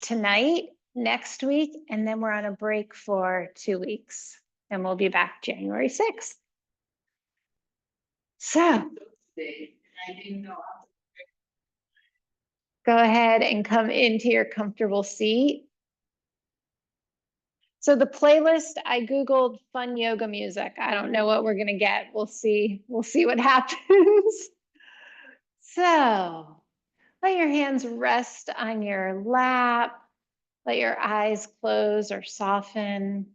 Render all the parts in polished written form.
tonight, next week, and then we're on a break for 2 weeks. And we'll be back January 6th. So go ahead and come into your comfortable seat. So the playlist, I Googled fun yoga music. I don't know what we're gonna get. We'll see. We'll see what happens. So let your hands rest on your lap. Let your eyes close or soften.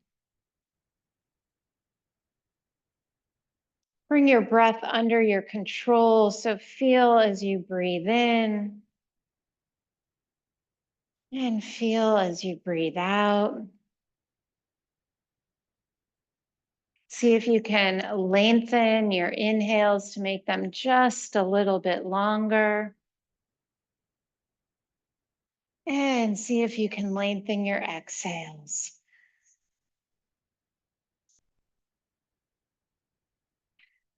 Bring your breath under your control. So feel as you breathe in and feel as you breathe out. See if you can lengthen your inhales to make them just a little bit longer. And see if you can lengthen your exhales.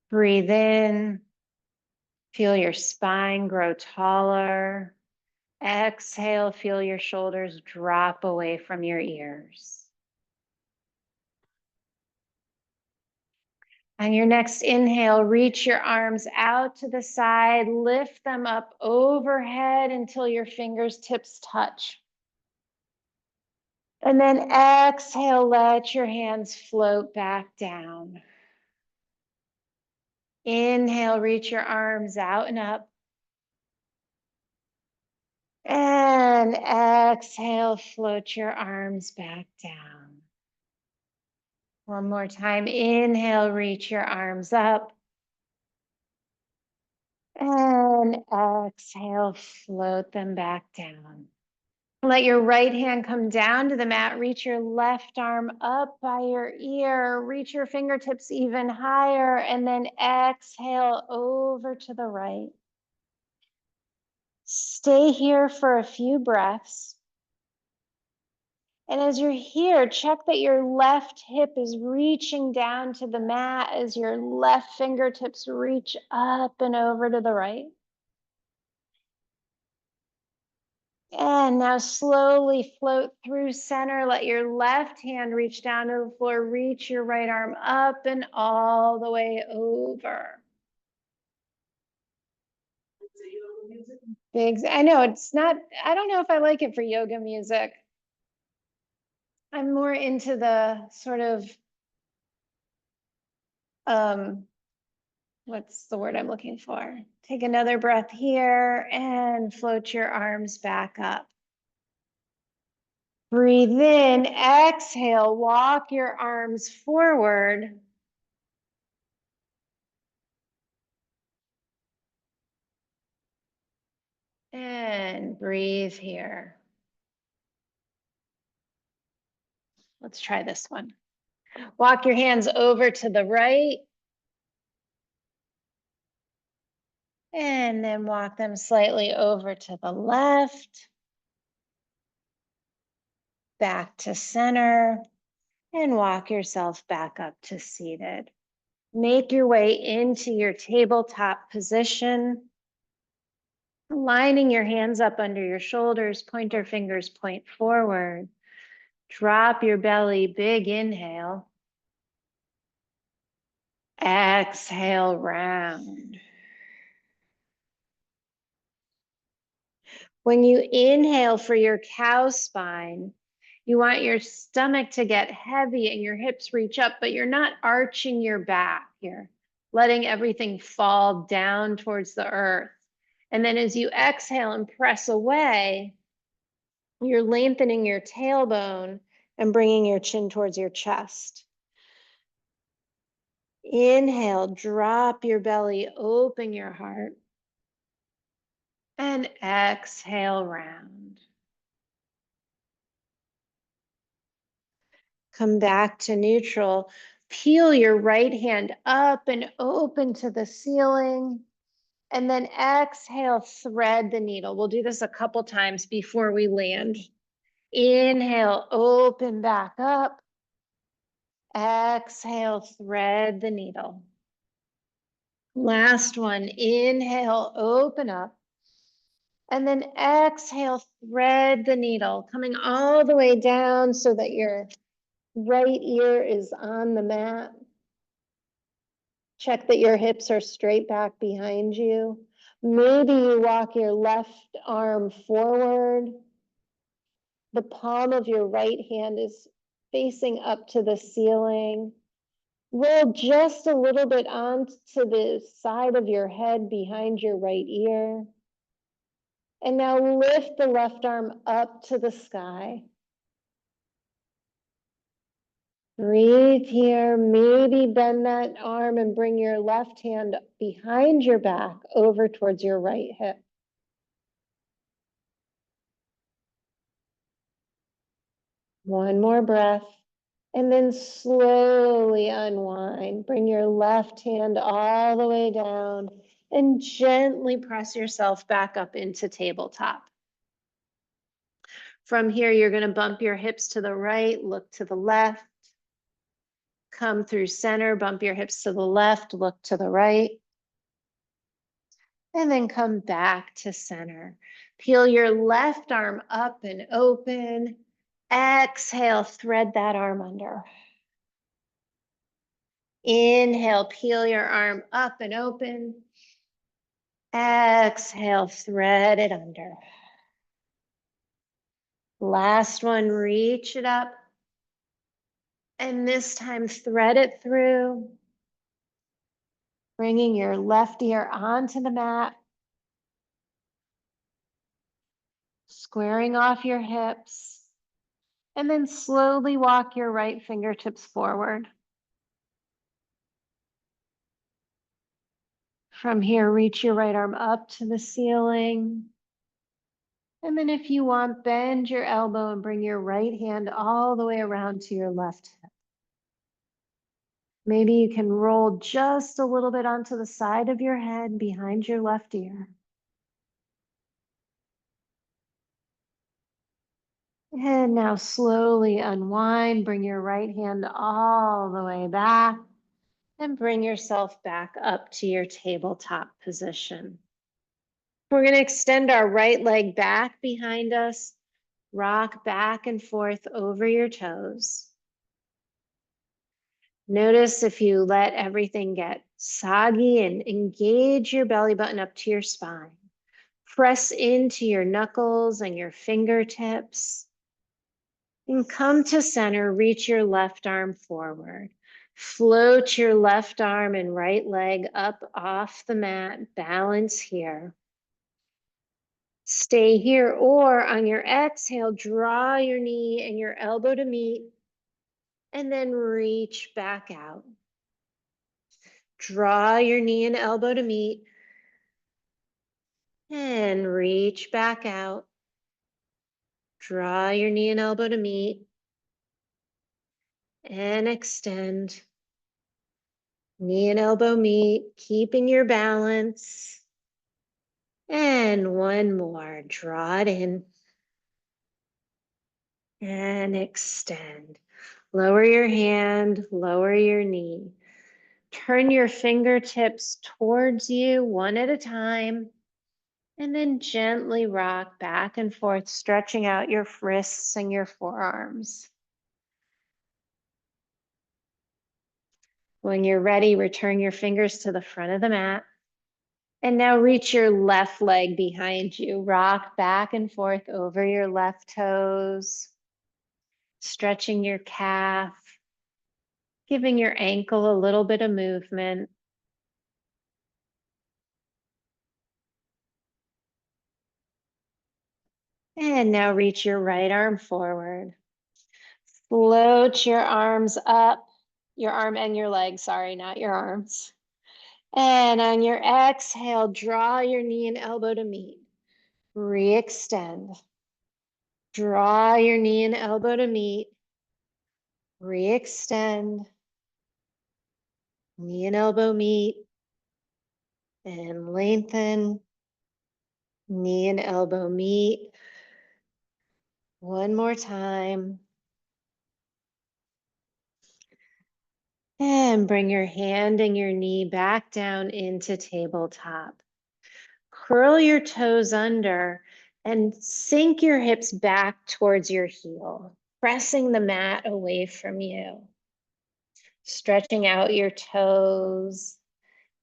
Breathe in. Feel your spine grow taller. Exhale, feel your shoulders drop away from your ears. On your next inhale, reach your arms out to the side, lift them up overhead until your fingertips touch. And then exhale, let your hands float back down. Inhale, reach your arms out and up. And exhale, float your arms back down. One more time. Inhale, reach your arms up. And exhale, float them back down. Let your right hand come down to the mat. Reach your left arm up by your ear. Reach your fingertips even higher. And then exhale over to the right. Stay here for a few breaths. And as you're here, check that your left hip is reaching down to the mat as your left fingertips reach up and over to the right. And now slowly float through center. Let your left hand reach down to the floor. Reach your right arm up and all the way over. Big, I know it's not, I don't know if I like it for yoga music. I'm more into the sort of, what's the word I'm looking for? Take another breath here and float your arms back up. Breathe in, exhale, walk your arms forward. And breathe here. Let's try this one. Walk your hands over to the right. And then walk them slightly over to the left. Back to center. And walk yourself back up to seated. Make your way into your tabletop position. Lining your hands up under your shoulders, pointer fingers point forward. Drop your belly, big inhale. Exhale, round. When you inhale for your cow spine, you want your stomach to get heavy and your hips reach up, but you're not arching your back here, letting everything fall down towards the earth. And then as you exhale and press away, you're lengthening your tailbone and bringing your chin towards your chest. Inhale, drop your belly, open your heart. And exhale, round. Come back to neutral. Peel your right hand up and open to the ceiling. And then exhale, thread the needle. We'll do this a couple times before we land. Inhale, open back up. Exhale, thread the needle. Last one, inhale, open up. And then exhale, thread the needle, coming all the way down so that your right ear is on the mat. Check that your hips are straight back behind you. Maybe you walk your left arm forward. The palm of your right hand is facing up to the ceiling. Roll just a little bit onto the side of your head behind your right ear. And now lift the left arm up to the sky. Breathe here. Maybe bend that arm and bring your left hand behind your back over towards your right hip. One more breath. And then slowly unwind. Bring your left hand all the way down and gently press yourself back up into tabletop. From here, you're going to bump your hips to the right, look to the left. Come through center, bump your hips to the left, look to the right. And then come back to center. Peel your left arm up and open. Exhale, thread that arm under. Inhale, peel your arm up and open. Exhale, thread it under. Last one, reach it up. And this time, thread it through. Bringing your left ear onto the mat. Squaring off your hips. And then slowly walk your right fingertips forward. From here, reach your right arm up to the ceiling. And then if you want, bend your elbow and bring your right hand all the way around to your left hip. Maybe you can roll just a little bit onto the side of your head behind your left ear. And now slowly unwind, bring your right hand all the way back and bring yourself back up to your tabletop position. We're going to extend our right leg back behind us, rock back and forth over your toes. Notice if you let everything get soggy and engage your belly button up to your spine. Press into your knuckles and your fingertips. And come to center, reach your left arm forward. Float your left arm and right leg up off the mat, balance here. Stay here, or on your exhale, draw your knee and your elbow to meet, and then reach back out. Draw your knee and elbow to meet, and reach back out. Draw your knee and elbow to meet, and extend. Knee and elbow meet, keeping your balance. And one more, draw it in. And extend. Lower your hand, lower your knee. Turn your fingertips towards you one at a time. And then gently rock back and forth, stretching out your wrists and your forearms. When you're ready, return your fingers to the front of the mat. And now reach your left leg behind you. Rock back and forth over your left toes, stretching your calf, giving your ankle a little bit of movement. And now reach your right arm forward. Float your arms up, your arm and your leg, sorry, not your arms. And on your exhale, draw your knee and elbow to meet. Re-extend. Draw your knee and elbow to meet. Re-extend. Knee and elbow meet. And lengthen. Knee and elbow meet. One more time. And bring your hand and your knee back down into tabletop. curl your toes under and sink your hips back towards your heel, pressing the mat away from you. Stretching out your toes,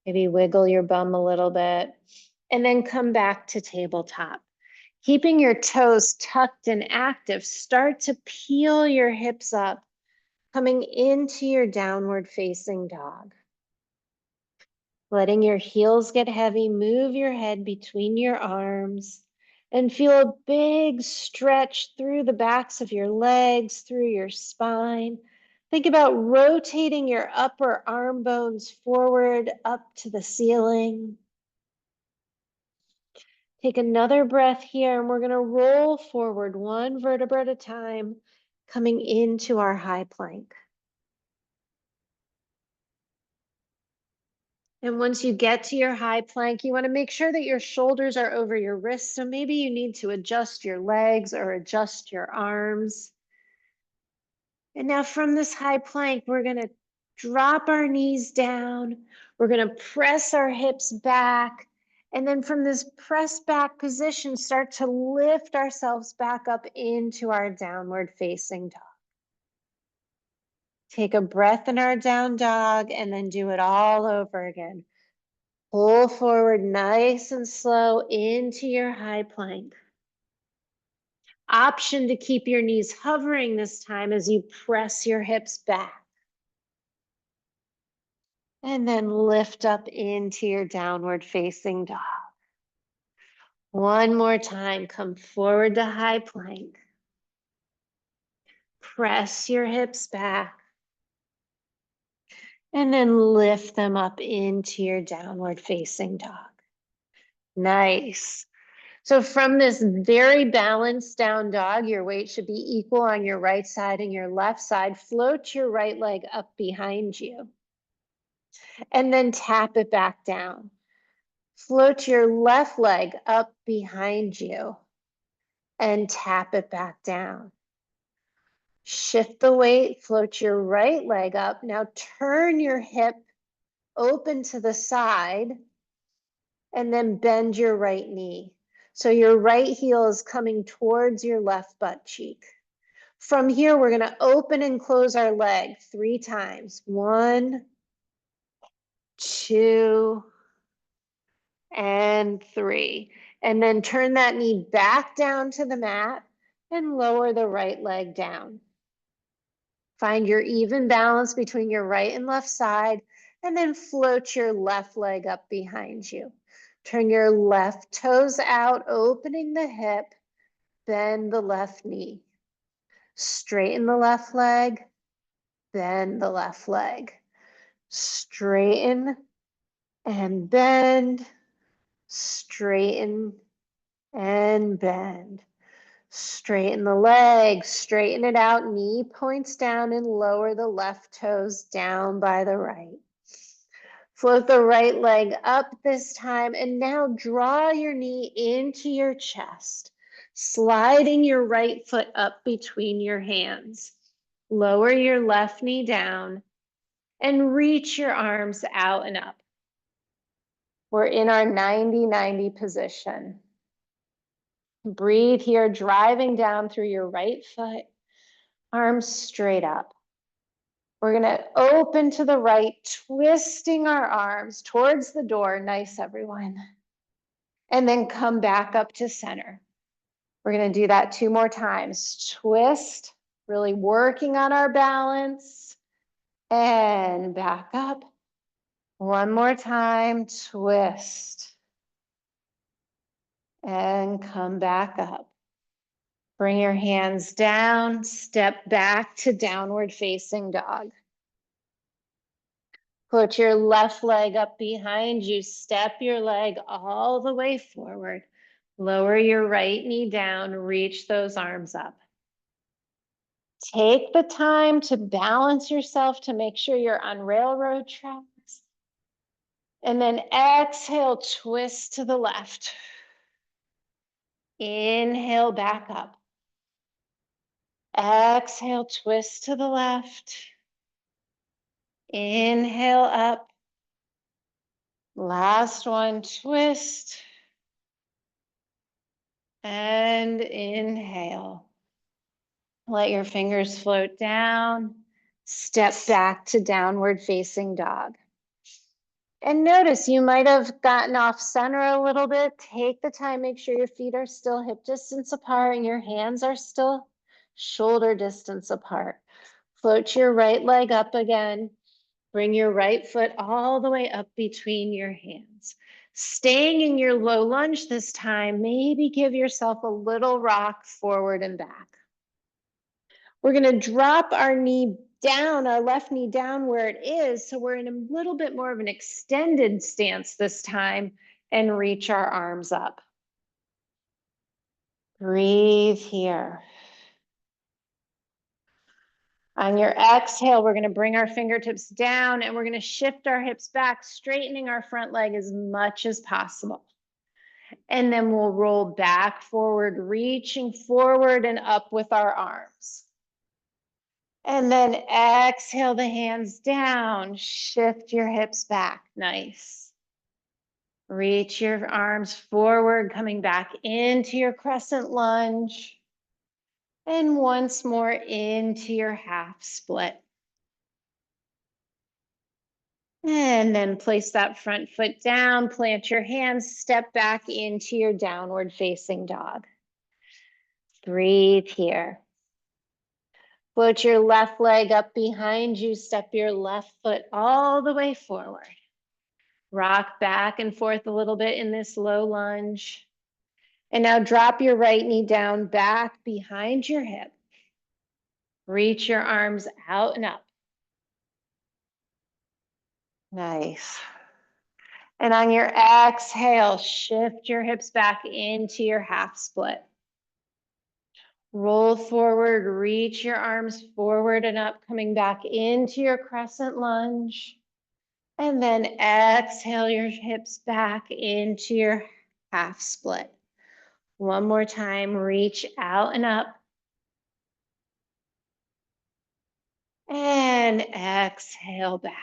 maybe wiggle your bum a little bit, and then come back to tabletop. Keeping your toes tucked and active, start to peel your hips up, coming into your downward facing dog. Letting your heels get heavy, move your head between your arms and feel a big stretch through the backs of your legs, through your spine. Think about rotating your upper arm bones forward up to the ceiling. Take another breath here, and we're going to roll forward one vertebra at a time, coming into our high plank. And once you get to your high plank, you want to make sure that your shoulders are over your wrists. So maybe you need to adjust your legs or adjust your arms. And now from this high plank, we're going to drop our knees down. We're going to press our hips back. And then from this press back position, start to lift ourselves back up into our downward facing dog. Take a breath in our down dog and then do it all over again. Pull forward nice and slow into your high plank. Option to keep your knees hovering this time as you press your hips back. And then lift up into your downward facing dog. One more time, come forward to high plank. Press your hips back. And then lift them up into your downward facing dog. Nice. So from this very balanced down dog, your weight should be equal on your right side and your left side. Float your right leg up behind you. And then tap it back down. Float your left leg up behind you and tap it back down. Shift the weight, float your right leg up. Now turn your hip open to the side and then bend your right knee. So your right heel is coming towards your left butt cheek. From here, we're going to open and close our leg 3 times. 1, 2, and 3. And then turn that knee back down to the mat and lower the right leg down. Find your even balance between your right and left side, and then float your left leg up behind you. Turn your left toes out, opening the hip, bend the left knee. Straighten the left leg, bend the left leg. Straighten and bend, straighten and bend. Straighten the leg, straighten it out, knee points down and lower the left toes down by the right. Float the right leg up this time, and now draw your knee into your chest, sliding your right foot up between your hands. Lower your left knee down and reach your arms out and up. We're in our 90-90 position. Breathe here, driving down through your right foot, arms straight up. We're going to open to the right, twisting our arms towards the door. Nice, everyone. And then come back up to center. We're going to do that 2 more times. Twist, really working on our balance. And back up. 1 more time, twist. And come back up. Bring your hands down, step back to downward facing dog. Put your left leg up behind you, step your leg all the way forward. Lower your right knee down, reach those arms up. Take the time to balance yourself to make sure you're on railroad tracks. And then exhale, twist to the left. Inhale, back up. Exhale, twist to the left. Inhale up. Last one, twist. And inhale. Let your fingers float down. Step back to downward facing dog. And notice you might have gotten off center a little bit. Take the time, make sure your feet are still hip distance apart and your hands are still shoulder distance apart. Float your right leg up again. Bring your right foot all the way up between your hands. Staying in your low lunge this time, maybe give yourself a little rock forward and back. We're going to drop our knee down, our left knee down where it is. So we're in a little bit more of an extended stance this time and reach our arms up. Breathe here. On your exhale, we're going to bring our fingertips down and we're going to shift our hips back, straightening our front leg as much as possible. And then we'll roll back forward, reaching forward and up with our arms. And then exhale the hands down, shift your hips back, nice. Reach your arms forward, coming back into your crescent lunge. And once more into your half split. And then place that front foot down, plant your hands, step back into your downward facing dog. Breathe here. Float your left leg up behind you, step your left foot all the way forward. Rock back and forth a little bit in this low lunge. And now drop your right knee down back behind your hip. Reach your arms out and up. Nice. And on your exhale, shift your hips back into your half split. Roll forward, reach your arms forward and up, coming back into your crescent lunge. And then exhale your hips back into your half split. One more time, reach out and up. And exhale back.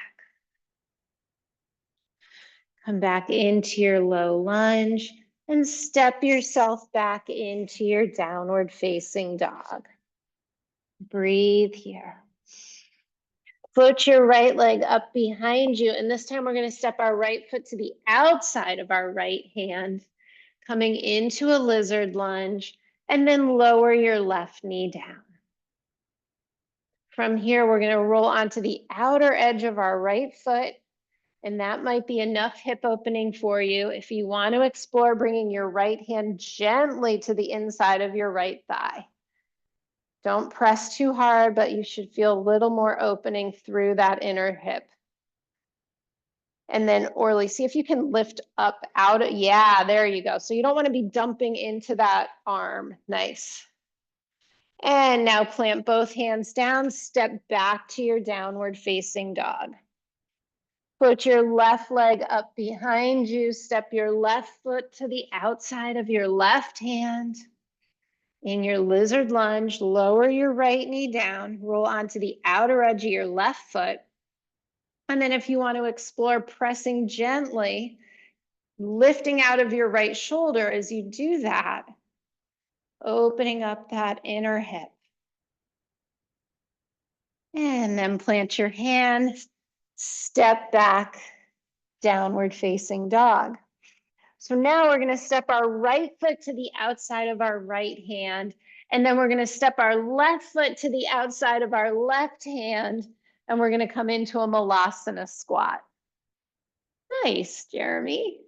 Come back into your low lunge and step yourself back into your downward facing dog. Breathe here. Float your right leg up behind you. And this time we're going to step our right foot to the outside of our right hand, coming into a lizard lunge, and then lower your left knee down. From here, we're going to roll onto the outer edge of our right foot. And that might be enough hip opening for you. If you want to explore bringing your right hand gently to the inside of your right thigh. Don't press too hard, but you should feel a little more opening through that inner hip. And then Orly, see if you can lift up out. Yeah, there you go. So you don't want to be dumping into that arm. Nice. And now plant both hands down, step back to your downward facing dog. Put your left leg up behind you, step your left foot to the outside of your left hand. In your lizard lunge, lower your right knee down, roll onto the outer edge of your left foot. And then if you want to explore pressing gently, lifting out of your right shoulder as you do that, opening up that inner hip. And then plant your hand, step back, downward facing dog. So now we're going to step our right foot to the outside of our right hand, and then we're going to step our left foot to the outside of our left hand, and we're going to come into a Malasana squat. Nice, Jeremy.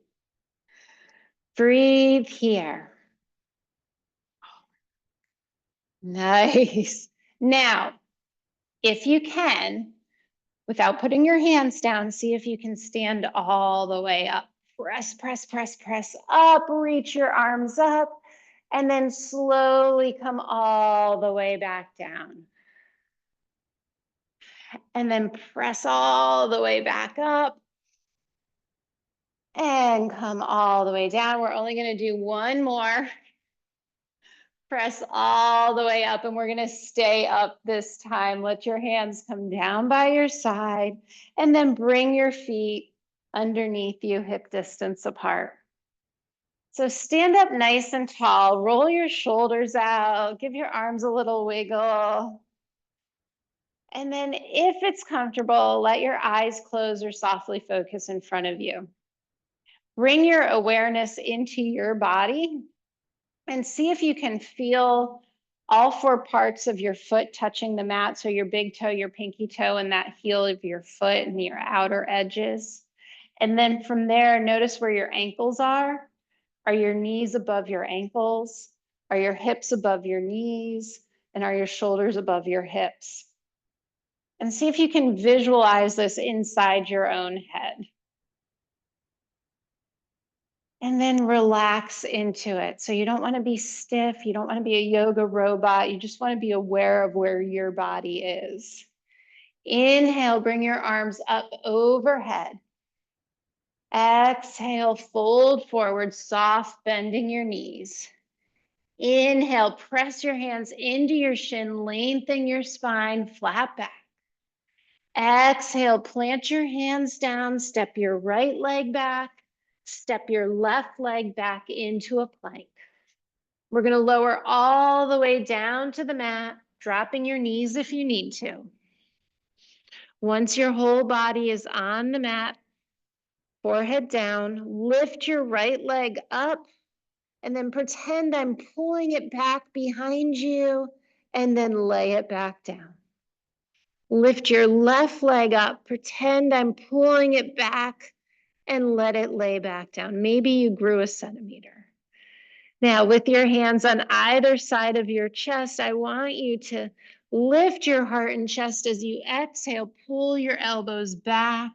Breathe here. Nice. Now, if you can, without putting your hands down, see if you can stand all the way up. Press, press, press, press up, reach your arms up, and then slowly come all the way back down. And then press all the way back up and come all the way down. We're only going to do one more. Press all the way up, and we're going to stay up this time. Let your hands come down by your side, and then bring your feet underneath you, hip distance apart. So stand up nice and tall, roll your shoulders out, give your arms a little wiggle. And then if it's comfortable, let your eyes close or softly focus in front of you. Bring your awareness into your body and see if you can feel all four parts of your foot touching the mat. So your big toe, your pinky toe, and that heel of your foot and your outer edges. And then from there, notice where your ankles are. Are your knees above your ankles? Are your hips above your knees? And are your shoulders above your hips? And see if you can visualize this inside your own head. And then relax into it. So you don't want to be stiff. You don't want to be a yoga robot. You just want to be aware of where your body is. Inhale, bring your arms up overhead. Exhale, fold forward, soft bending your knees. Inhale, press your hands into your shin, lengthen your spine, flat back. Exhale, plant your hands down, step your right leg back, step your left leg back into a plank. We're going to lower all the way down to the mat, dropping your knees if you need to. Once your whole body is on the mat, forehead down, lift your right leg up, and then pretend I'm pulling it back behind you, and then lay it back down. Lift your left leg up, pretend I'm pulling it back, and let it lay back down. Maybe you grew a centimeter. Now, with your hands on either side of your chest, I want you to lift your heart and chest as you exhale, pull your elbows back,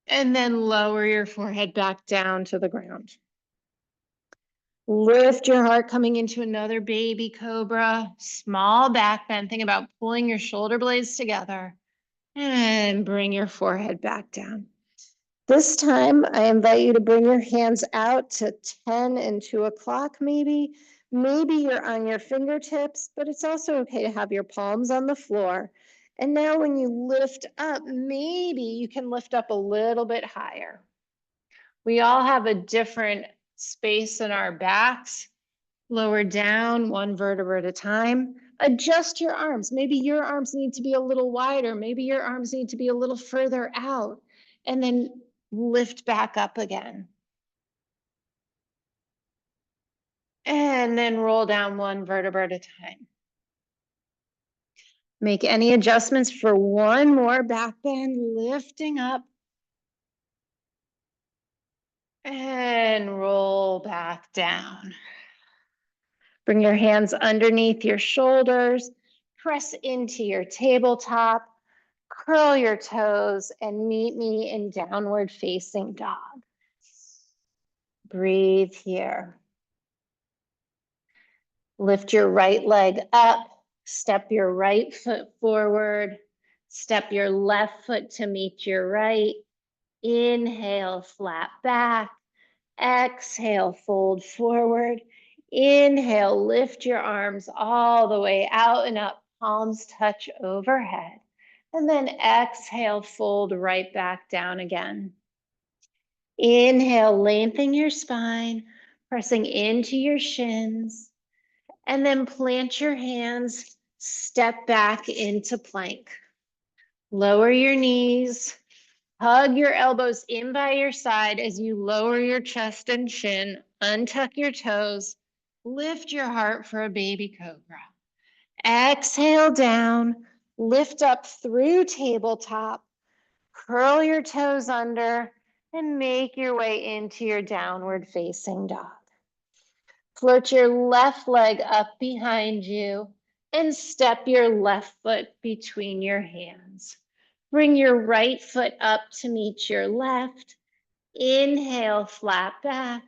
and then lower your forehead back down to the ground. Lift your heart coming into another baby cobra, small back bend. Think about pulling your shoulder blades together and bring your forehead back down. This time, I invite you to bring your hands out to 10 and 2 o'clock maybe. Maybe you're on your fingertips, but it's also okay to have your palms on the floor. And now when you lift up, maybe you can lift up a little bit higher. We all have a different space in our backs. Lower down one vertebra at a time. Adjust your arms. Maybe your arms need to be a little wider. Maybe your arms need to be a little further out. And then lift back up again. And then roll down one vertebra at a time. Make any adjustments for one more back bend, lifting up. And roll back down. Bring your hands underneath your shoulders. Press into your tabletop. Curl your toes and meet me in downward facing dog. Breathe here. Lift your right leg up, step your right foot forward, step your left foot to meet your right. Inhale, flat back. Exhale, fold forward. Inhale, lift your arms all the way out and up, palms touch overhead. And then exhale, fold right back down again. Inhale, lengthen your spine, pressing into your shins. And then plant your hands, step back into plank. Lower your knees, hug your elbows in by your side as you lower your chest and chin, untuck your toes, lift your heart for a baby cobra. Exhale down, lift up through tabletop, curl your toes under, and make your way into your downward facing dog. Float your left leg up behind you and step your left foot between your hands. Bring your right foot up to meet your left. Inhale, flat back.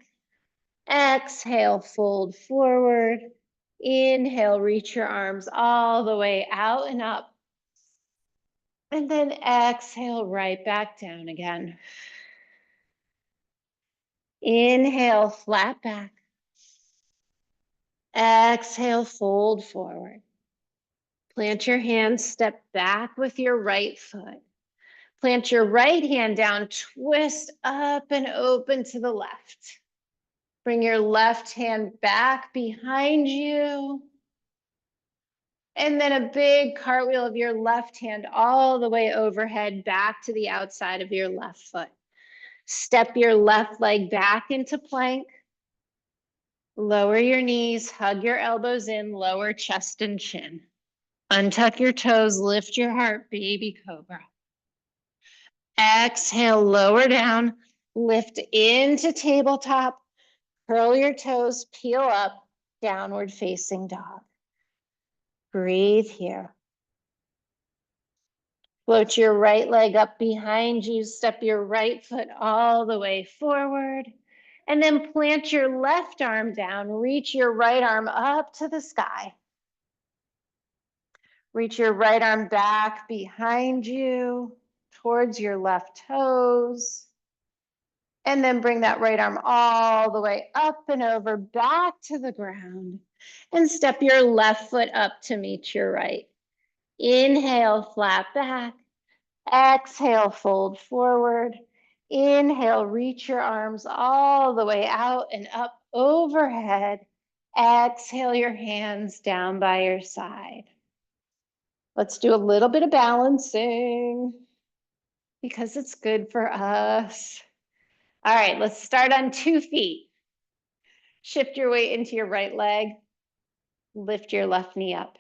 Exhale, fold forward. Inhale, reach your arms all the way out and up. And then exhale, right back down again. Inhale, flat back. Exhale, fold forward. Plant your hands, step back with your right foot. Plant your right hand down, twist up and open to the left. Bring your left hand back behind you. And then a big cartwheel of your left hand all the way overhead back to the outside of your left foot. Step your left leg back into plank. Lower your knees, hug your elbows in, lower chest and chin. Untuck your toes, lift your heart, baby cobra. Exhale, lower down, lift into tabletop, curl your toes, peel up, downward facing dog. Breathe here. Float your right leg up behind you, step your right foot all the way forward, and then plant your left arm down, reach your right arm up to the sky. Reach your right arm back behind you, towards your left toes. And then bring that right arm all the way up and over, back to the ground. And step your left foot up to meet your right. Inhale, flat back. Exhale, fold forward. Inhale, reach your arms all the way out and up overhead. Exhale your hands down by your side. Let's do a little bit of balancing because it's good for us. All right, let's start on 2 feet. Shift your weight into your right leg. Lift your left knee up.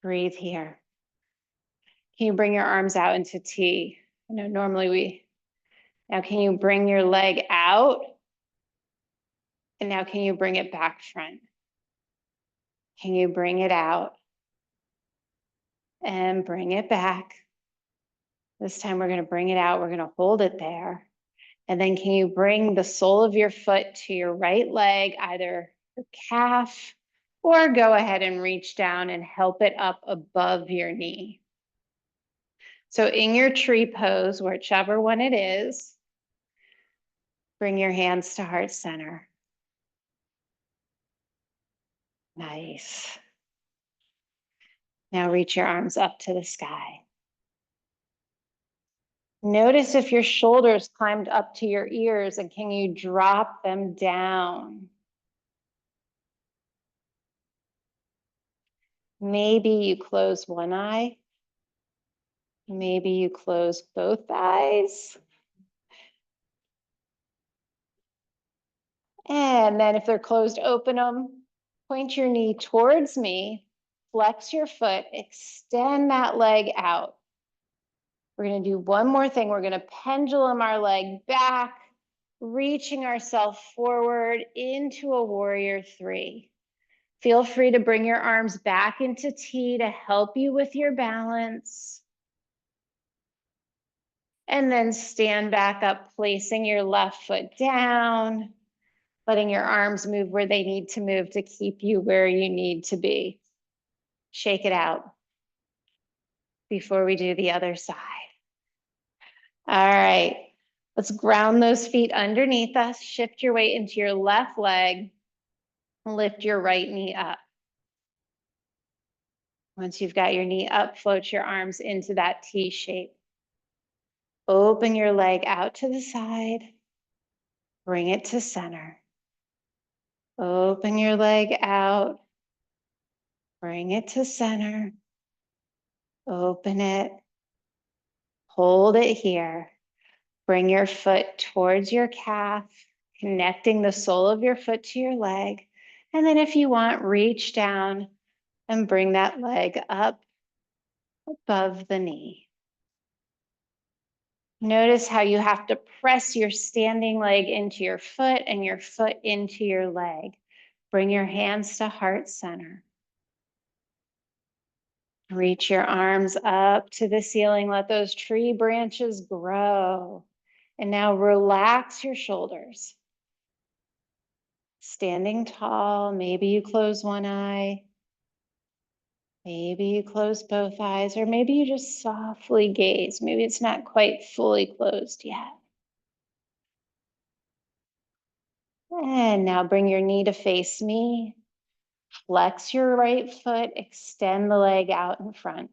Breathe here. Can you bring your arms out into T? I know normally now can you bring your leg out? And now can you bring it back front? Can you bring it out? And bring it back. This time we're going to bring it out. We're going to hold it there. And then can you bring the sole of your foot to your right leg, either your calf, or go ahead and reach down and help it up above your knee. So in your tree pose, whichever one it is, bring your hands to heart center. Nice. Now reach your arms up to the sky. Notice if your shoulders climbed up to your ears, and can you drop them down? Maybe you close one eye. Maybe you close both eyes. And then if they're closed, open them. Point your knee towards me. Flex your foot. Extend that leg out. We're going to do one more thing. We're going to pendulum our leg back, reaching ourselves forward into a warrior 3. Feel free to bring your arms back into T to help you with your balance. And then stand back up, placing your left foot down, letting your arms move where they need to move to keep you where you need to be. Shake it out before we do the other side. All right, let's ground those feet underneath us. Shift your weight into your left leg. Lift your right knee up. Once you've got your knee up, float your arms into that T shape. Open your leg out to the side. Bring it to center. Open your leg out. Bring it to center. Open it. Hold it here. Bring your foot towards your calf, connecting the sole of your foot to your leg. And then if you want, reach down and bring that leg up above the knee. Notice how you have to press your standing leg into your foot and your foot into your leg. Bring your hands to heart center. Reach your arms up to the ceiling. Let those tree branches grow. And now relax your shoulders. Standing tall, maybe you close one eye. Maybe you close both eyes, or maybe you just softly gaze. Maybe it's not quite fully closed yet. And now bring your knee to face me. Flex your right foot, extend the leg out in front.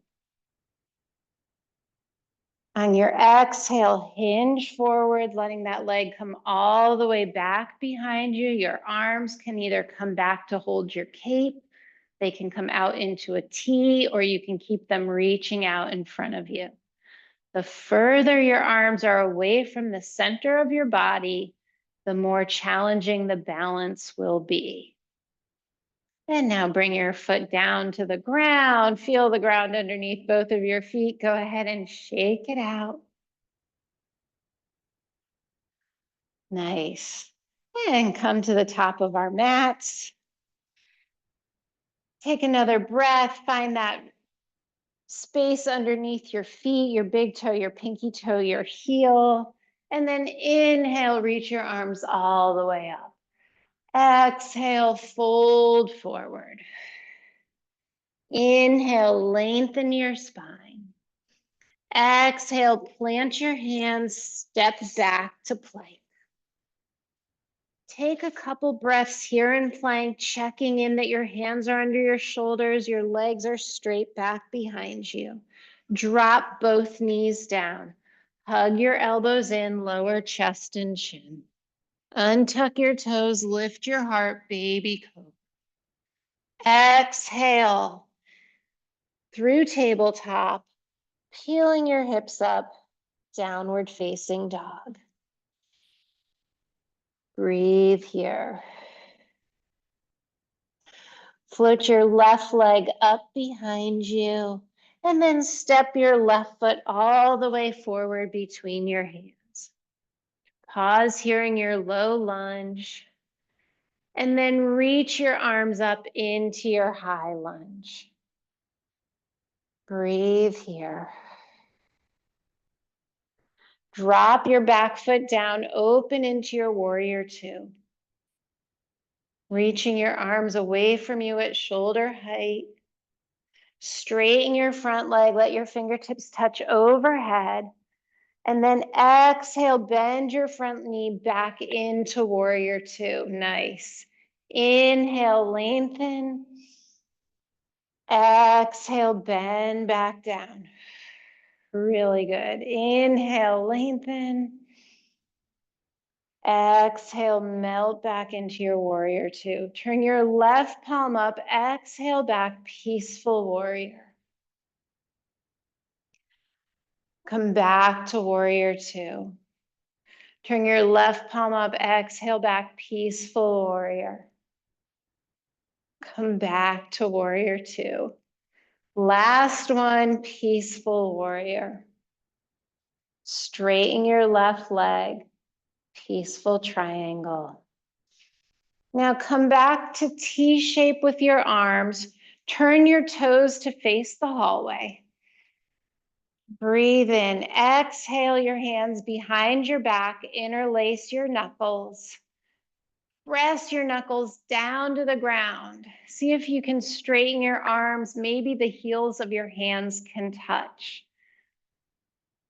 On your exhale, hinge forward, letting that leg come all the way back behind you. Your arms can either come back to hold your cape, they can come out into a T, or you can keep them reaching out in front of you. The further your arms are away from the center of your body, the more challenging the balance will be. And now bring your foot down to the ground. Feel the ground underneath both of your feet. Go ahead and shake it out. Nice. And come to the top of our mats. Take another breath. Find that space underneath your feet, your big toe, your pinky toe, your heel. And then inhale, reach your arms all the way up. Exhale, fold forward. Inhale, lengthen your spine. Exhale, plant your hands, step back to plank. Take a couple breaths here in plank, checking in that your hands are under your shoulders, your legs are straight back behind you. Drop both knees down. Hug your elbows in, lower chest and chin. Untuck your toes, lift your heart, baby cobra. Exhale through tabletop, peeling your hips up, downward facing dog. Breathe here. Float your left leg up behind you, and then step your left foot all the way forward between your hands. Pause here in your low lunge, and then reach your arms up into your high lunge. Breathe here. Drop your back foot down, open into your warrior two. Reaching your arms away from you at shoulder height. Straighten your front leg, let your fingertips touch overhead. And then exhale, bend your front knee back into warrior two. Nice. Inhale, lengthen. Exhale, bend back down. Really good. Inhale, lengthen. Exhale, melt back into your warrior two. Turn your left palm up. Exhale back, peaceful warrior. Come back to warrior two. Turn your left palm up. Exhale back, peaceful warrior. Come back to warrior two. Last one, peaceful warrior. Straighten your left leg, peaceful triangle. Now come back to T shape with your arms. Turn your toes to face the hallway. Breathe in. Exhale your hands behind your back. Interlace your knuckles. Press your knuckles down to the ground. See if you can straighten your arms. Maybe the heels of your hands can touch.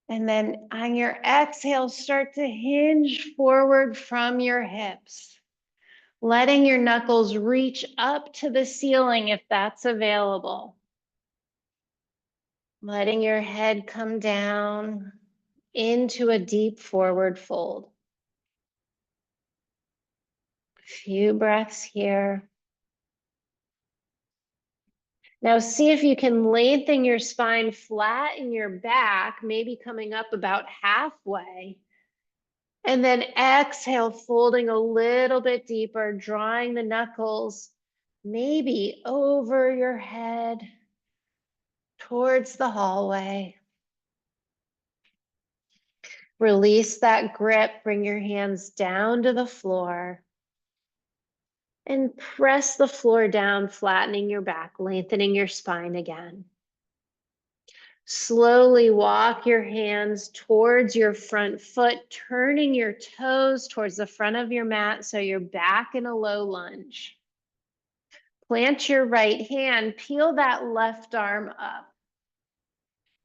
And then on your exhale, start to hinge forward from your hips. Letting your knuckles reach up to the ceiling if that's available. Letting your head come down into a deep forward fold. A few breaths here. Now see if you can lengthen your spine, flatten your back, maybe coming up about halfway. And then exhale, folding a little bit deeper, drawing the knuckles maybe over your head towards the hallway. Release that grip, bring your hands down to the floor. And press the floor down, flattening your back, lengthening your spine again. Slowly walk your hands towards your front foot, turning your toes towards the front of your mat so you're back in a low lunge. Plant your right hand, peel that left arm up.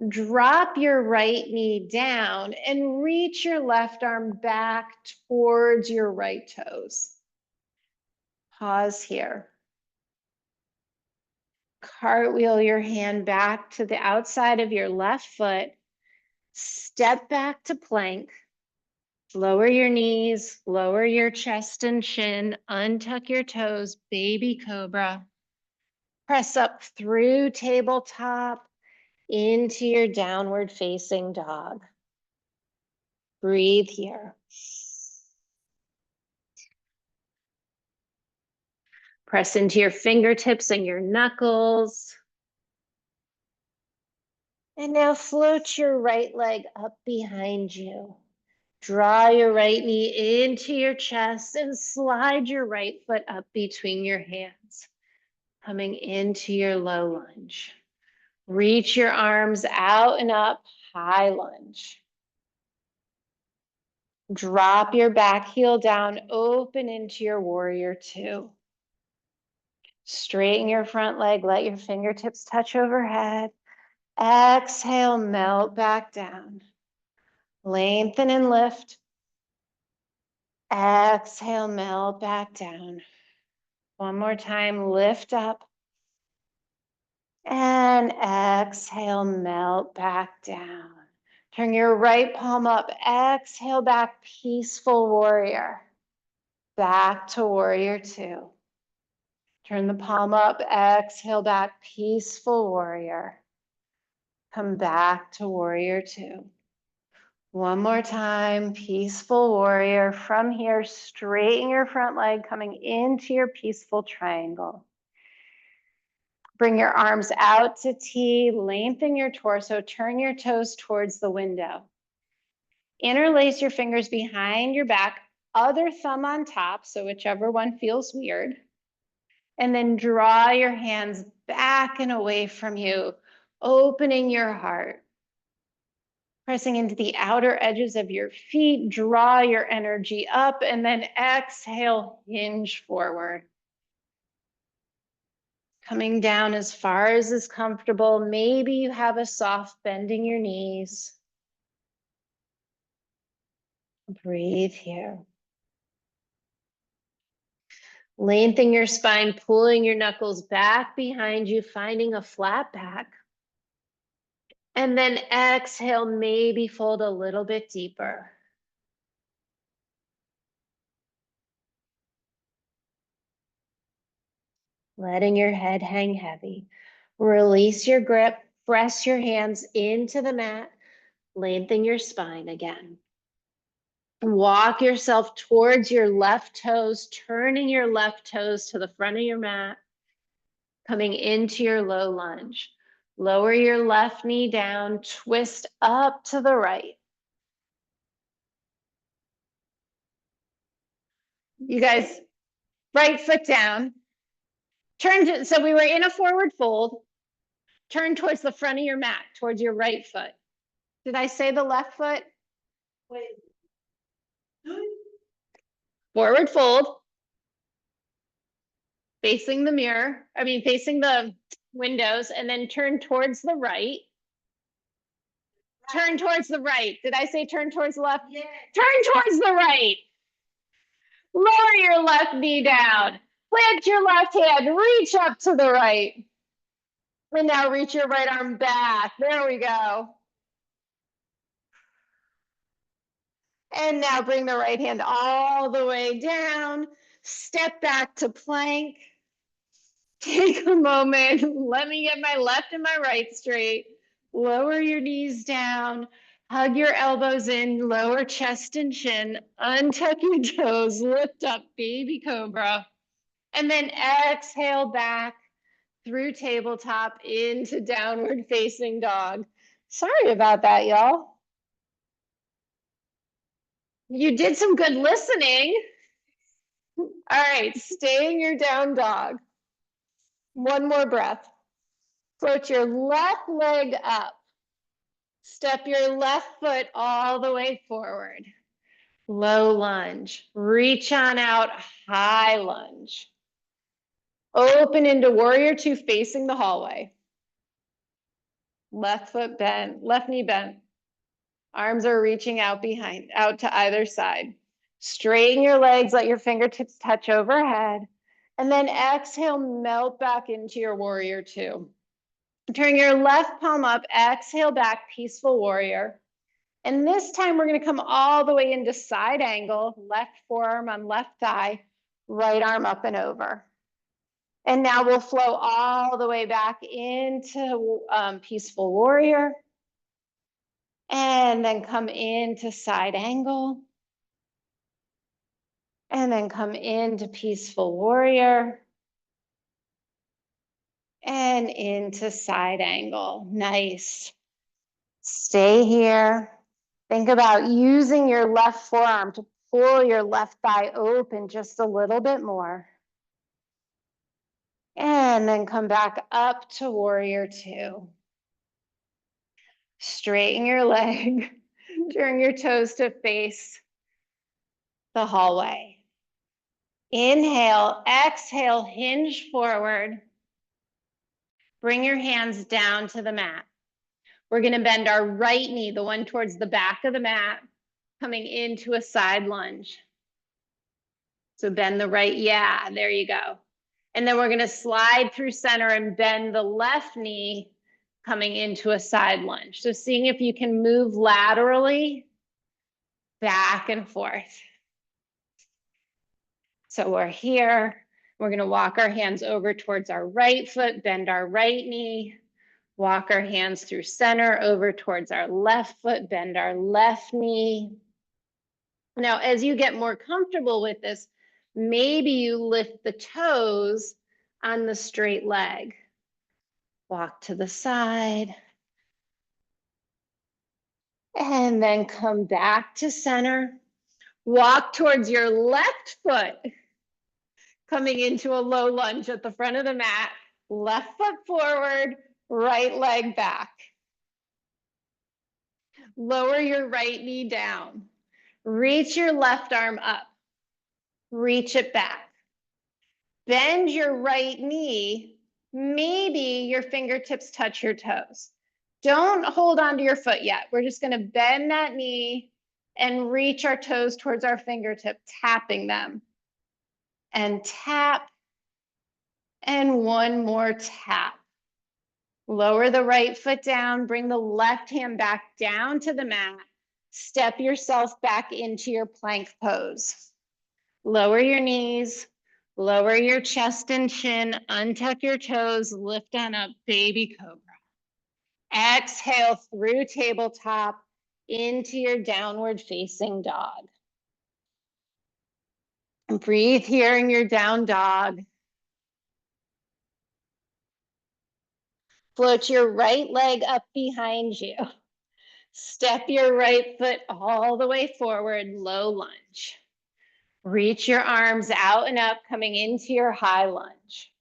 Drop your right knee down and reach your left arm back towards your right toes. Pause here. Cartwheel your hand back to the outside of your left foot Step back to plank. Lower your knees, lower your chest and chin, untuck your toes, baby cobra. Press up through tabletop into your downward facing dog. Breathe here. Press into your fingertips and your knuckles. And now float your right leg up behind you. Draw your right knee into your chest and slide your right foot up between your hands, coming into your low lunge. Reach your arms out and up, high lunge. Drop your back heel down, open into your warrior two. Straighten your front leg, let your fingertips touch overhead. Exhale, melt back down. Lengthen and lift. Exhale, melt back down. One more time, lift up. And exhale, melt back down. Turn your right palm up, exhale back, peaceful warrior. Back to warrior two. Turn the palm up, exhale back, peaceful warrior. Come back to warrior two. One more time, peaceful warrior. From here, straighten your front leg, coming into your peaceful triangle. Bring your arms out to T, lengthen your torso, turn your toes towards the window. Interlace your fingers behind your back, other thumb on top, so whichever one feels weird. And then draw your hands back and away from you, opening your heart. Pressing into the outer edges of your feet, draw your energy up, and then exhale, hinge forward. Coming down as far as is comfortable. Maybe you have a soft bend in your knees. Breathe here. Lengthen your spine, pulling your knuckles back behind you, finding a flat back. And then exhale, maybe fold a little bit deeper. Letting your head hang heavy. Release your grip, press your hands into the mat, lengthen your spine again. Walk yourself towards your left toes, turning your left toes to the front of your mat, coming into your low lunge. Lower your left knee down, twist up to the right. You guys, right foot down. So we were in a forward fold. Turn towards the front of your mat, towards your right foot. Did I say the left foot? Wait. Forward fold. Facing the mirror, facing the windows, and then turn towards the right. Turn towards the right. Did I say turn towards the left? Yeah. Turn towards the right. Lower your left knee down. Plant your left hand, reach up to the right. And now reach your right arm back. There we go. And now bring the right hand all the way down. Step back to plank. Take a moment. Let me get my left and my right straight. Lower your knees down. Hug your elbows in, lower chest and chin. Untuck your toes, lift up, baby cobra. And then exhale back through tabletop into downward facing dog. Sorry about that, y'all. You did some good listening. All right, stay in your down dog. One more breath. Float your left leg up. Step your left foot all the way forward. Low lunge. Reach on out, high lunge. Open into warrior two facing the hallway. Left foot bent, left knee bent. Arms are reaching out to either side. Straighten your legs, let your fingertips touch overhead. And then exhale, melt back into your warrior two. Turn your left palm up, exhale back, peaceful warrior. And this time we're going to come all the way into side angle, left forearm on left thigh, right arm up and over. And now we'll flow all the way back into peaceful warrior. And then come into side angle. And then come into peaceful warrior. And into side angle. Nice. Stay here. Think about using your left forearm to pull your left thigh open just a little bit more. And then come back up to warrior two. Straighten your leg, turn your toes to face the hallway. Inhale, exhale, hinge forward. Bring your hands down to the mat. We're going to bend our right knee, the one towards the back of the mat, coming into a side lunge. So bend the right, yeah, there you go. And then we're going to slide through center and bend the left knee, coming into a side lunge. So seeing if you can move laterally back and forth. So we're here. We're going to walk our hands over towards our right foot, bend our right knee, walk our hands through center over towards our left foot, bend our left knee. Now, as you get more comfortable with this, maybe you lift the toes on the straight leg. Walk to the side. And then come back to center. Walk towards your left foot, coming into a low lunge at the front of the mat. Left foot forward, right leg back. Lower your right knee down. Reach your left arm up. Reach it back. Bend your right knee. Maybe your fingertips touch your toes. Don't hold on to your foot yet. We're just going to bend that knee and reach our toes towards our fingertip, tapping them. And tap. And one more tap. Lower the right foot down. Bring the left hand back down to the mat. Step yourself back into your plank pose. Lower your knees. Lower your chest and chin. Untuck your toes. Lift on up, baby cobra. Exhale through tabletop into your downward facing dog. And breathe here in your down dog. Float your right leg up behind you. Step your right foot all the way forward, low lunge. Reach your arms out and up, coming into your high lunge.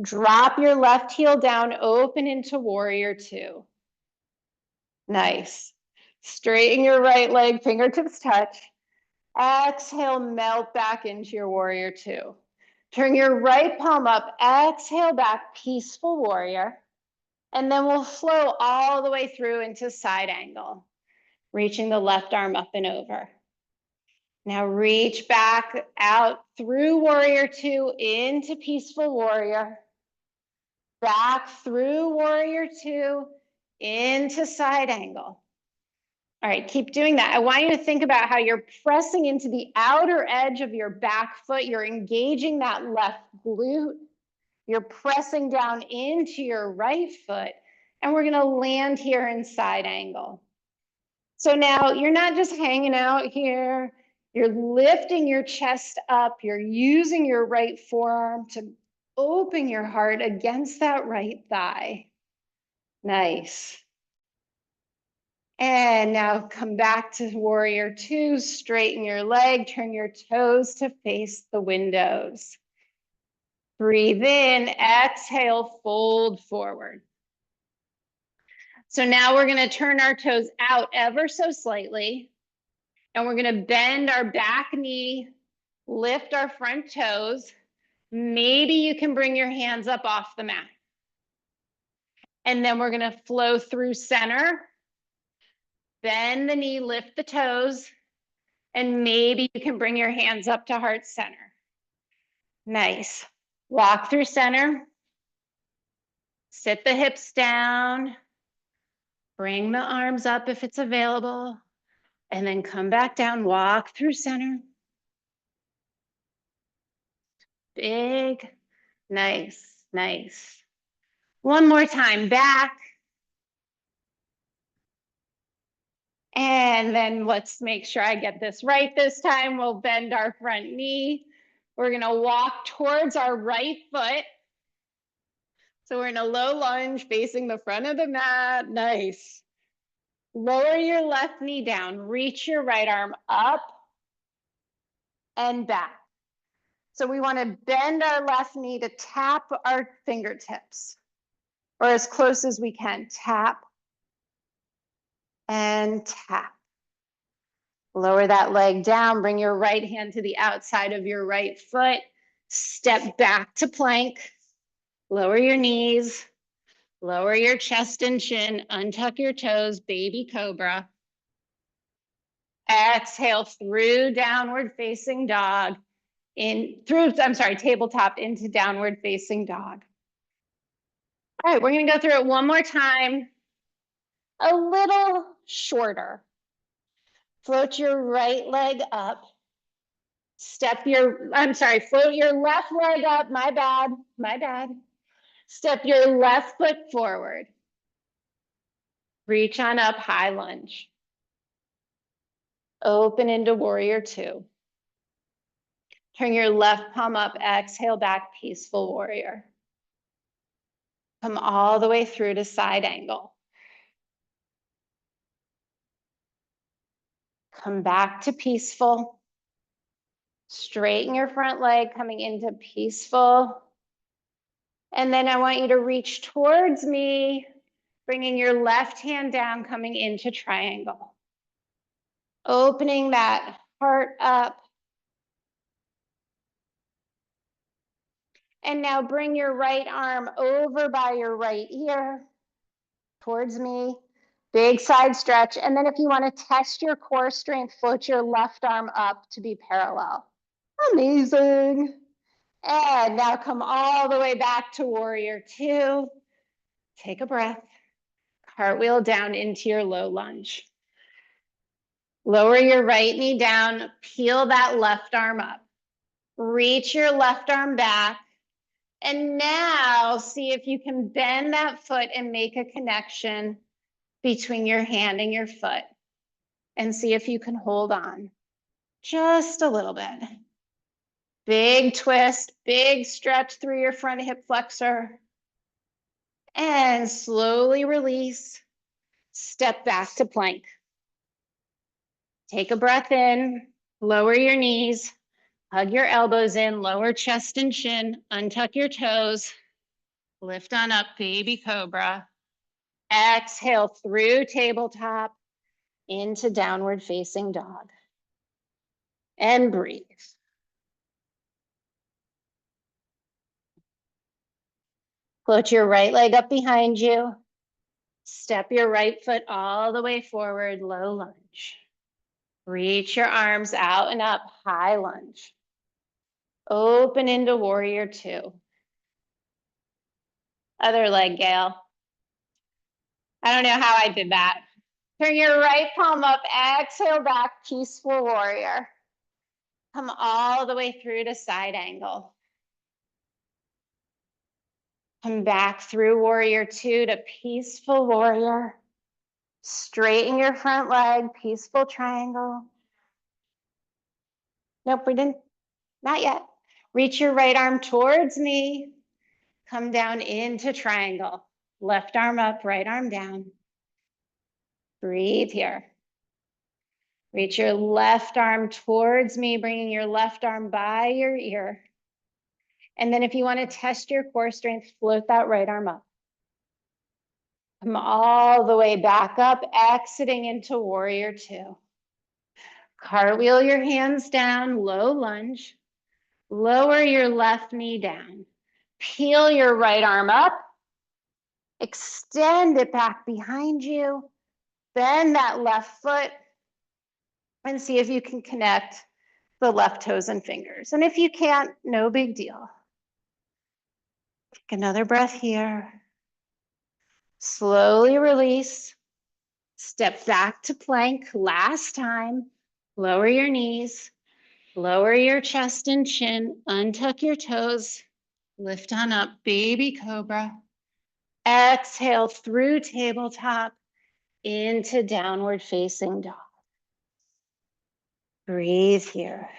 Drop your left heel down, open into warrior two. Nice. Straighten your right leg, fingertips touch. Exhale, melt back into your warrior two. Turn your right palm up, exhale back, peaceful warrior. And then we'll flow all the way through into side angle, reaching the left arm up and over. Now reach back out through warrior two into peaceful warrior. Back through warrior two into side angle. All right, keep doing that. I want you to think about how you're pressing into the outer edge of your back foot. You're engaging that left glute. You're pressing down into your right foot. And we're going to land here in side angle. So now you're not just hanging out here. You're lifting your chest up. You're using your right forearm to open your heart against that right thigh. Nice. And now come back to warrior two. Straighten your leg. Turn your toes to face the windows. Breathe in. Exhale. Fold forward. So now we're going to turn our toes out ever so slightly. And we're going to bend our back knee, lift our front toes. Maybe you can bring your hands up off the mat. And then we're going to flow through center. Bend the knee, lift the toes. And maybe you can bring your hands up to heart center. Nice. Walk through center. Sit the hips down. Bring the arms up if it's available, and then come back down, walk through center. Big, nice, nice. One more time, back. And then let's make sure I get this right this time. We'll bend our front knee. We're gonna walk towards our right foot. So we're in a low lunge facing the front of the mat, nice. Lower your left knee down, reach your right arm up and back. So we wanna bend our left knee to tap our fingertips, or as close as we can, tap and tap. Lower that leg down, bring your right hand to the outside of your right foot, step back to plank, lower your knees, lower your chest and chin, untuck your toes, baby cobra. Exhale through downward facing dog, tabletop into downward facing dog. All right, we're gonna go through it one more time, a little shorter. Float your right leg up. Float your left leg up, my bad. Step your left foot forward. Reach on up, high lunge. Open into warrior two. Turn your left palm up, exhale back, peaceful warrior. Come all the way through to side angle. Come back to peaceful. Straighten your front leg, coming into peaceful. And then I want you to reach towards me, bringing your left hand down, coming into triangle. Opening that heart up. And now bring your right arm over by your right ear towards me. Big side stretch. And then if you want to test your core strength, float your left arm up to be parallel. Amazing. And now come all the way back to warrior two. Take a breath. Cartwheel down into your low lunge. Lower your right knee down, peel that left arm up. Reach your left arm back. And now see if you can bend that foot and make a connection between your hand and your foot. And see if you can hold on just a little bit. Big twist, big stretch through your front hip flexor. And slowly release. Step back to plank. Take a breath in, lower your knees, hug your elbows in, lower chest and chin, untuck your toes, lift on up, baby cobra. Exhale through tabletop into downward facing dog. And breathe. Float your right leg up behind you. Step your right foot all the way forward, low lunge. Reach your arms out and up, high lunge. Open into warrior two. Other leg, Gail. I don't know how I did that. Turn your right palm up, exhale back, peaceful warrior. Come all the way through to side angle. Come back through warrior two to peaceful warrior. Straighten your front leg, peaceful triangle. Nope, we didn't, not yet. Reach your right arm towards me. Come down into triangle. Left arm up, right arm down. Breathe here. Reach your left arm towards me, bringing your left arm by your ear. And then if you want to test your core strength, float that right arm up. Come all the way back up, exiting into warrior two. Cartwheel your hands down, low lunge. Lower your left knee down. Peel your right arm up. Extend it back behind you. Bend that left foot. And see if you can connect the left toes and fingers. And if you can't, no big deal. Take another breath here. Slowly release. Step back to plank. Last time. Lower your knees. Lower your chest and chin. Untuck your toes. Lift on up, baby cobra. Exhale through tabletop into downward facing dog. Breathe here.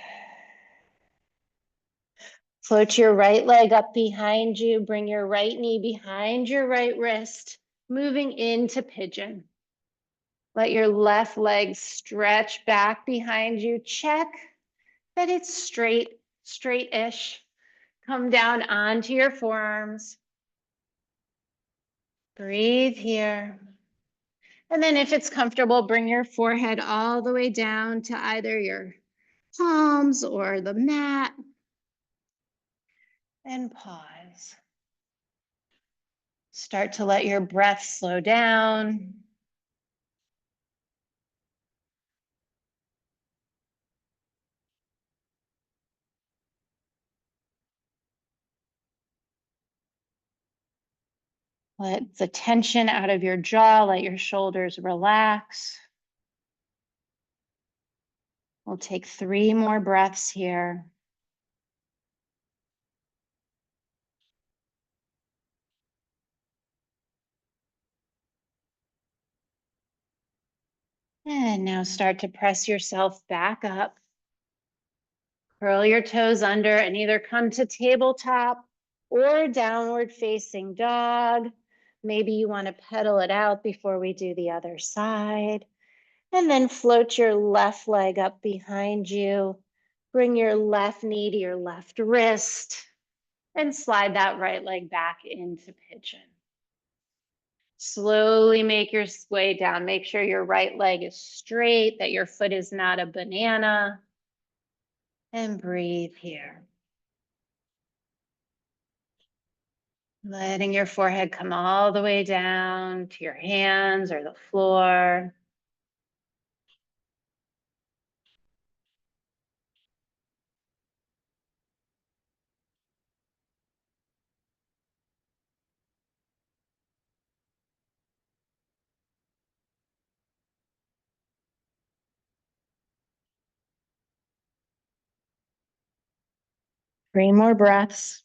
Float your right leg up behind you. Bring your right knee behind your right wrist, moving into pigeon. Let your left leg stretch back behind you. Check that it's straight-ish. Come down onto your forearms. Breathe here. And then if it's comfortable, bring your forehead all the way down to either your palms or the mat. And pause. Start to let your breath slow down. Let the tension out of your jaw, let your shoulders relax. We'll take 3 more breaths here. And now start to press yourself back up. Curl your toes under and either come to tabletop or downward facing dog. Maybe you want to pedal it out before we do the other side. And then float your left leg up behind you. Bring your left knee to your left wrist and slide that right leg back into pigeon. Slowly make your way down. Make sure your right leg is straight, that your foot is not a banana. And breathe here. Letting your forehead come all the way down to your hands or the floor. Three more breaths.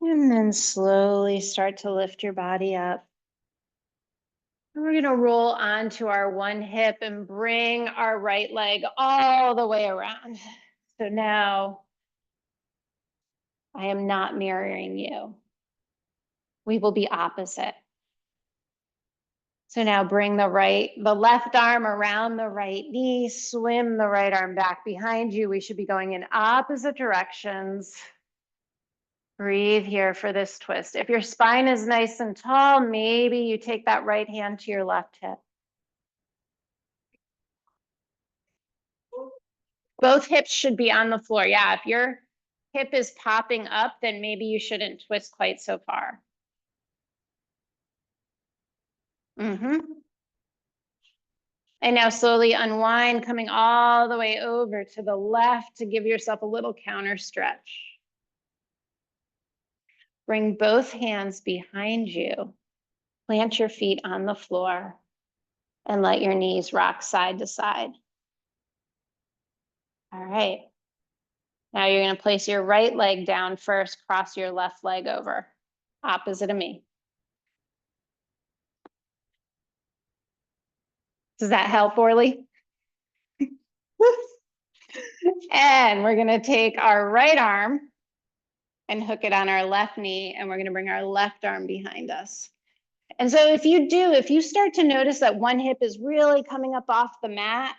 And then slowly start to lift your body up. We're going to roll onto our one hip and bring our right leg all the way around. So now I am not mirroring you. We will be opposite. So now bring the left arm around the right knee, swim the right arm back behind you. We should be going in opposite directions. Breathe here for this twist. If your spine is nice and tall, maybe you take that right hand to your left hip. Both hips should be on the floor. Yeah, if your hip is popping up, then maybe you shouldn't twist quite so far. And now slowly unwind, coming all the way over to the left to give yourself a little counter stretch. Bring both hands behind you. Plant your feet on the floor and let your knees rock side to side. All right. Now you're going to place your right leg down first, cross your left leg over, opposite of me. Does that help, Orly? And we're going to take our right arm and hook it on our left knee, and we're going to bring our left arm behind us. And so if you start to notice that one hip is really coming up off the mat,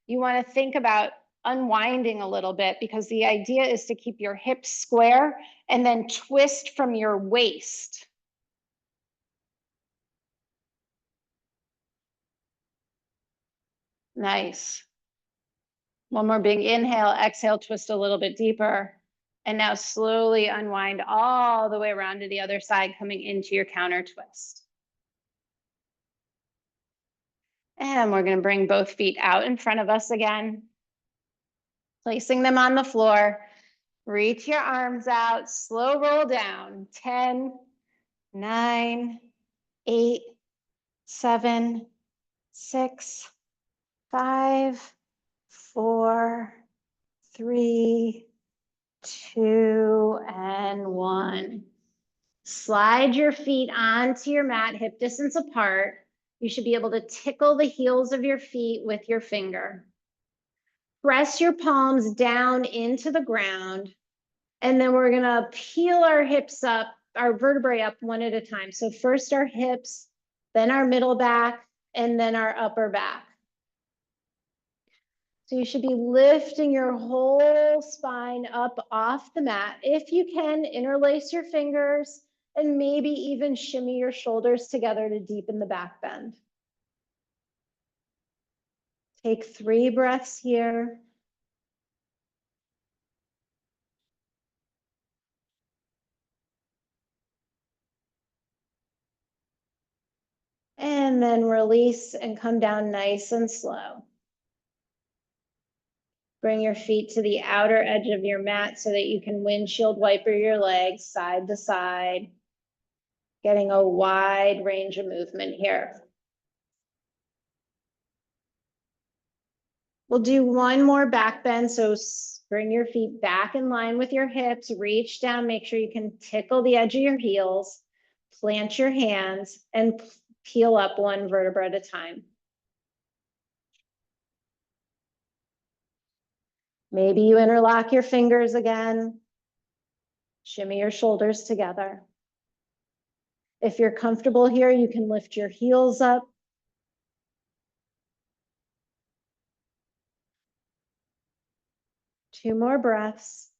you want to think about unwinding a little bit, because the idea is to keep your hips square and then twist from your waist. Nice. One more big inhale, exhale, twist a little bit deeper. And now slowly unwind all the way around to the other side, coming into your counter twist. And we're going to bring both feet out in front of us again. Placing them on the floor. Reach your arms out, slow roll down. 10, 9, 8, 7, 6, 5, 4, 3, 2, and 1. Slide your feet onto your mat, hip distance apart. You should be able to tickle the heels of your feet with your finger. Press your palms down into the ground. And then we're gonna peel our hips up, our vertebrae up one at a time. So first our hips, then our middle back, and then our upper back. So you should be lifting your whole spine up off the mat. If you can, interlace your fingers and maybe even shimmy your shoulders together to deepen the back bend. Take 3 breaths here. And then release and come down nice and slow. Bring your feet to the outer edge of your mat so that you can windshield wiper your legs side to side, getting a wide range of movement here. We'll do one more back bend. So bring your feet back in line with your hips, reach down, make sure you can tickle the edge of your heels, plant your hands, and peel up one vertebra at a time. Maybe you interlock your fingers again, shimmy your shoulders together. If you're comfortable here, you can lift your heels up. Two more breaths.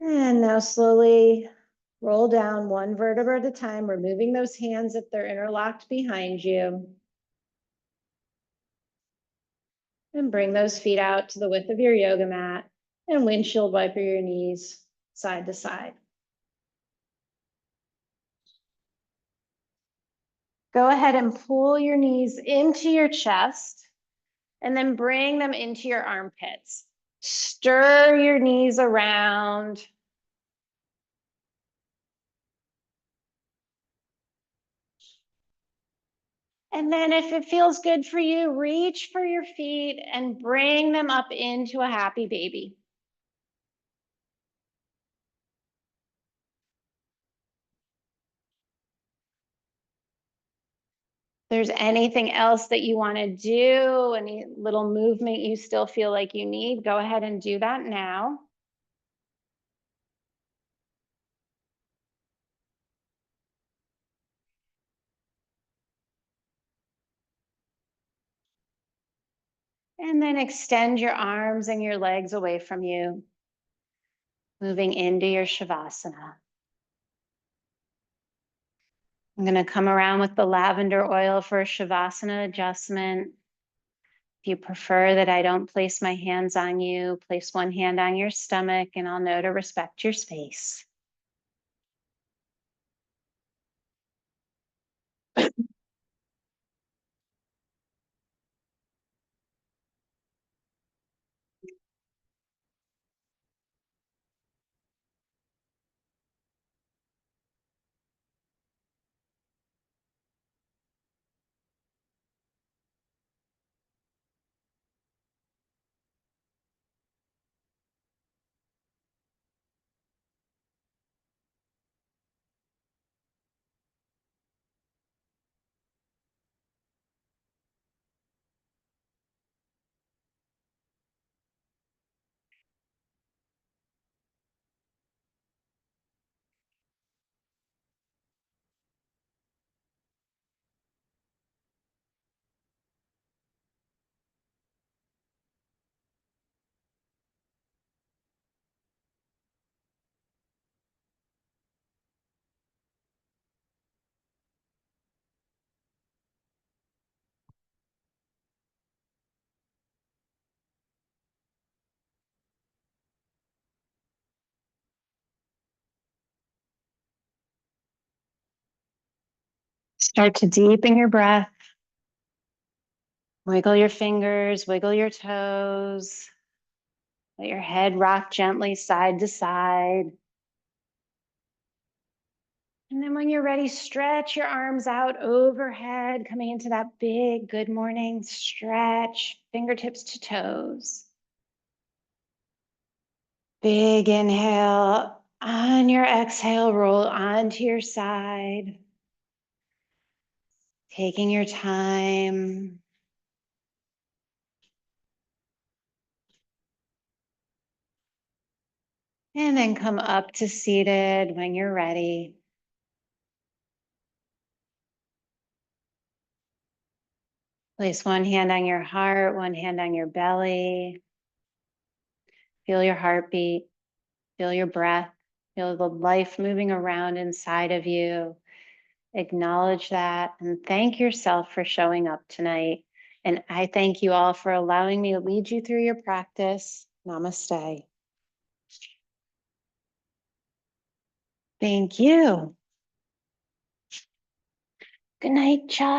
And now slowly roll down one vertebra at a time, removing those hands if they're interlocked behind you. And bring those feet out to the width of your yoga mat and windshield wiper your knees side to side. Go ahead and pull your knees into your chest and then bring them into your armpits. Stir your knees around. And then if it feels good for you, reach for your feet and bring them up into a happy baby. If there's anything else that you want to do, any little movement you still feel like you need, go ahead and do that now. And then extend your arms and your legs away from you, moving into your Shavasana. I'm going to come around with the lavender oil for a Shavasana adjustment. If you prefer that I don't place my hands on you, place one hand on your stomach and I'll know to respect your space. Start to deepen your breath. Wiggle your fingers, wiggle your toes. Let your head rock gently side to side. And then when you're ready, stretch your arms out overhead, coming into that big good morning stretch, fingertips to toes. Big inhale. On your exhale, roll onto your side. Taking your time. And then come up to seated when you're ready. Place one hand on your heart, one hand on your belly. Feel your heartbeat, feel your breath, feel the life moving around inside of you. Acknowledge that and thank yourself for showing up tonight. And I thank you all for allowing me to lead you through your practice. Namaste. Thank you. Good night, child.